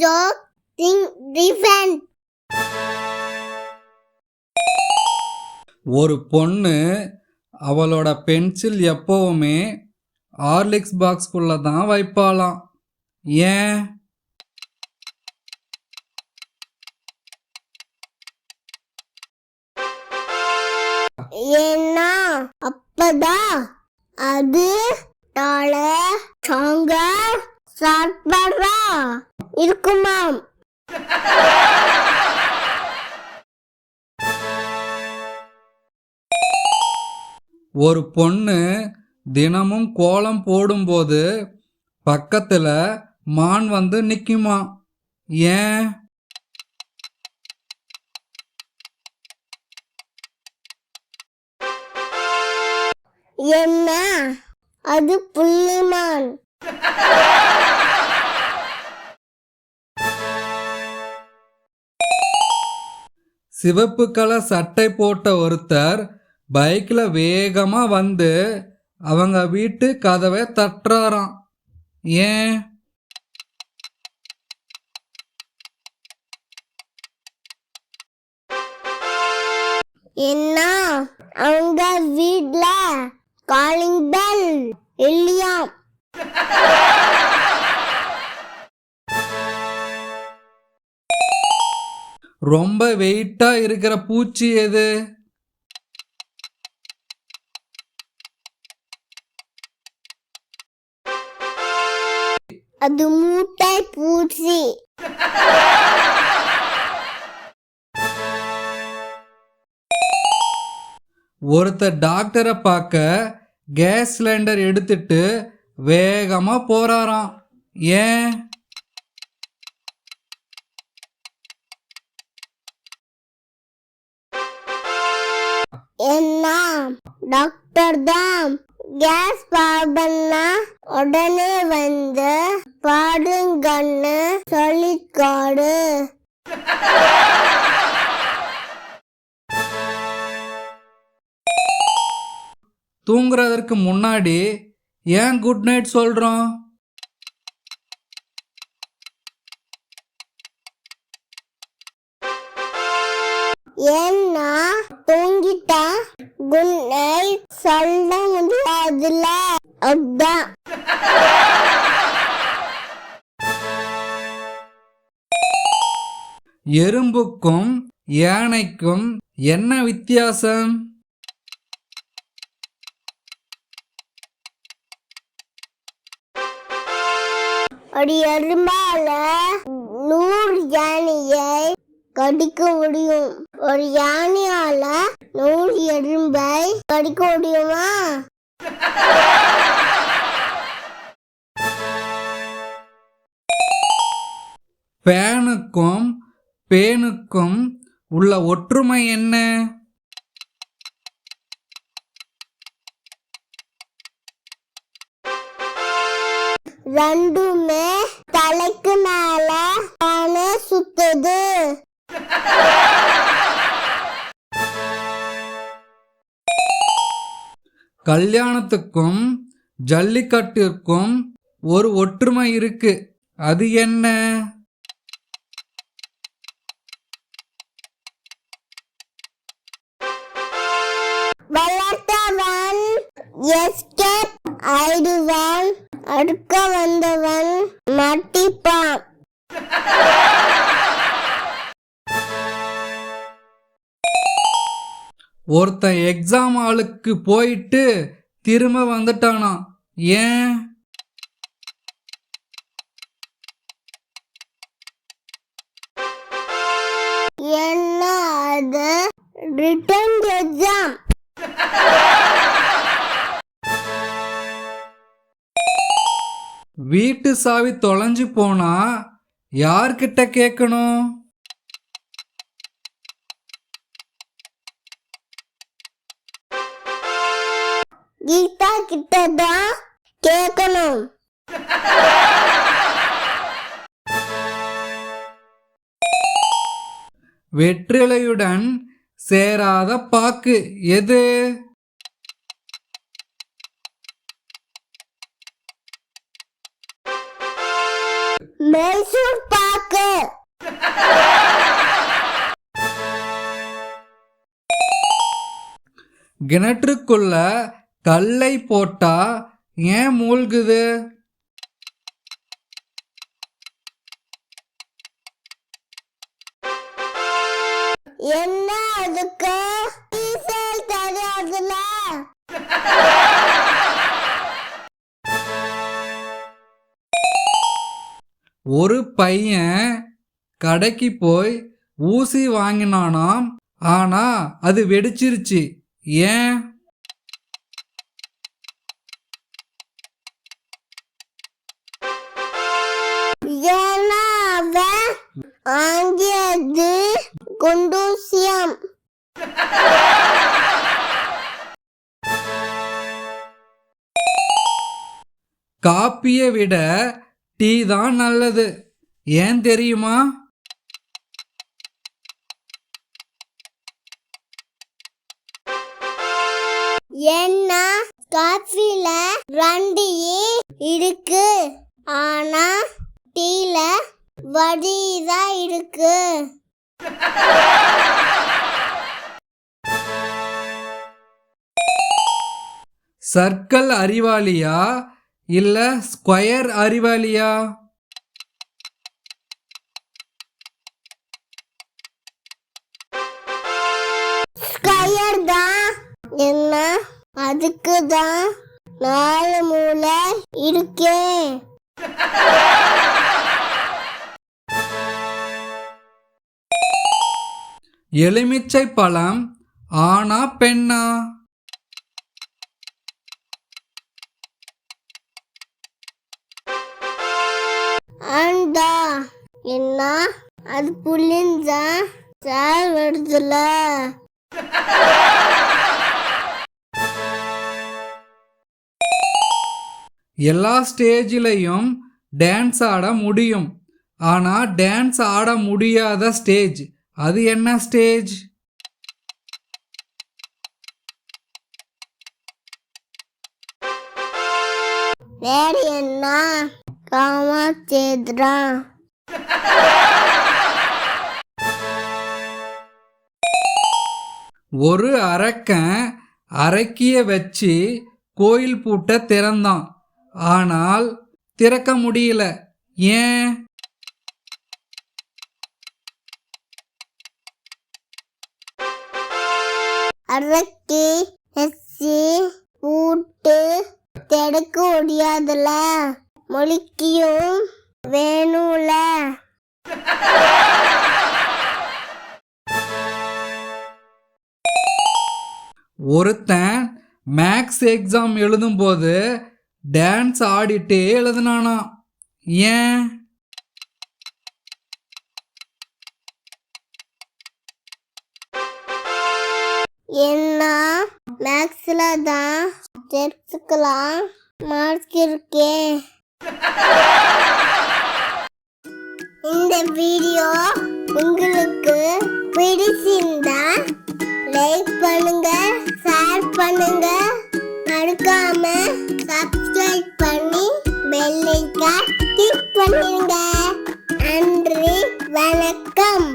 joke, think different. ஒரு பொண்ணு அவளோட பென்சில் எப்பவுமே ஹார்லிக்ஸ் பாக்ஸ்குள்ள தான் வைப்பாளாம். ஏன்? ஏன்னா அப்பதான் அது ஸ்ட்ராங்கர் ஷார்ப்பரா இருக்குமாம். ஒரு பொண்ணு தினமும் கோலம் போடும்போது பக்கத்துல மான் வந்து நிக்குமா. ஏன்? ஏன்னா அது புள்ளிமான். சிவப்பு கலர் சட்டை போட்ட ஒருத்தர் பைக்ல வேகமா வந்து அவங்க வீட்டு கதவை தட்டுறாராம். ஏன்? ஏன்னா அவங்க வீட்ல காலிங் பெல் இல்லையாம். ரொம்ப வெயிட்டா இருக்கிற பூச்சி எது? அது மூட்டை பூச்சி. ஒருத்தர் டாக்டரை பார்க்க கேஸ் சிலிண்டர் எடுத்துட்டு வேகமா போறாராம். ஏன்? ஏன்னா டாக்டர் தான் கேஸ் பாபன்னா உடனே வந்து பாடுங்கன்னு சொல்லிக்காடு. தூங்குறதற்கு முன்னாடி ஏன் குட் நைட் சொல்றோம்? ஏன்னா தூங்கிட்டா குட் நைட் சொல்ல முடியாதுல, அதான். எறும்புக்கும் யானைக்கும் என்ன வித்தியாசம்? ஒரு எறும்பால 100 யானையை கடிக்க முடியும். ஒரு யானையால 100 எறும்பை கடிக்க முடியுமா? ஃபேனுக்கும் பேனுக்கும் உள்ள ஒற்றுமை என்ன? ரெண்டுமே தலைக்கு மேல தானே சுத்துது. கல்யாணத்துக்கும் ஜல்லிக்கட்டிற்கும் ஒரு ஒற்றுமை இருக்கு. அது என்ன? வளர்த்தவன் எஸ்கேப் ஆயிடுவான், அடுக்க வந்தவன் மாட்டிப்பான். ஒருத்தன் எக்ஸாம் ஹாலுக்கு போயிட்டு திரும்ப வந்துட்டானா. ஏன்? ஏன்னா அது ரிட்டன் எக்ஸாம். வீட்டு சாவி தொலைஞ்சு போனா யார்கிட்ட கேட்கணும்? கீதா கிட்டதான் கேட்கணும். வெற்றிலையுடன் சேராத பாக்கு எது? மைசூர் பாக்கு. கிணற்றுக்குள்ள கல்லை போட்டா ஏன் மூழ்குது? என்ன அதுக்கு டீசல் தெரியாதுல. ஒரு பையன் கடைக்கு போய் ஊசி வாங்கினானாம். ஆனா அது வெடிச்சிருச்சு. ஏன்? ஏன்னா அவன் வாங்கியது குண்டூசியம். காப்பியை விட டீ தான் நல்லது. ஏன் தெரியுமா? ஏன்னா காஃபில 2 இருக்கு, ஆனா டீல வடிதான் இருக்கு. சர்க்கிள் அறிவாளியா இல்ல ஸ்கொயர் அறிவாளியா? ஸ்கொயர் தான். என்ன அதுக்கு தான் 4 மூலை இருக்கே. எலுமிச்சை பழம் ஆனா பெண்ணா? ஆண்டா. என்ன அது புளிஞ்சா சார் வருதுல. எல்லா ஸ்டேஜிலையும் டான்ஸ் ஆட முடியும். ஆனா டான்ஸ் ஆட முடியாத ஸ்டேஜ் அது என்ன ஸ்டேஜ்? வேற என்ன காமாச்சேத்ரா. ஒரு அரக்கன் அரக்கிய வச்சு கோயில் பூட்ட திறந்தான். ஆனால் திறக்க முடியல. ஏன்? அரக்கி வச்சு பூட்டு திறக்க முடியாதுல. மொழிக்கியும் வேணும்ல. ஒருத்தன் மேக்ஸ் எக்ஸாம் எழுதும்போது டான்ஸ் ஆடிட்டே எழுதுனானா. ஏன்? என்ன மேக்ஸ்ல தான் தெரிஞ்சுக்கலாம் மார்க் இருக்கே. இந்த வீடியோ உங்களுக்கு பிடிச்சிருந்தா லைக் பண்ணுங்க, ஷேர் பண்ணுங்க, மறக்காம சப்ஸ்கிரைப் பண்ணி பெல் ஐகான் கிளிக் பண்ணிருங்க. நன்றி, வணக்கம்.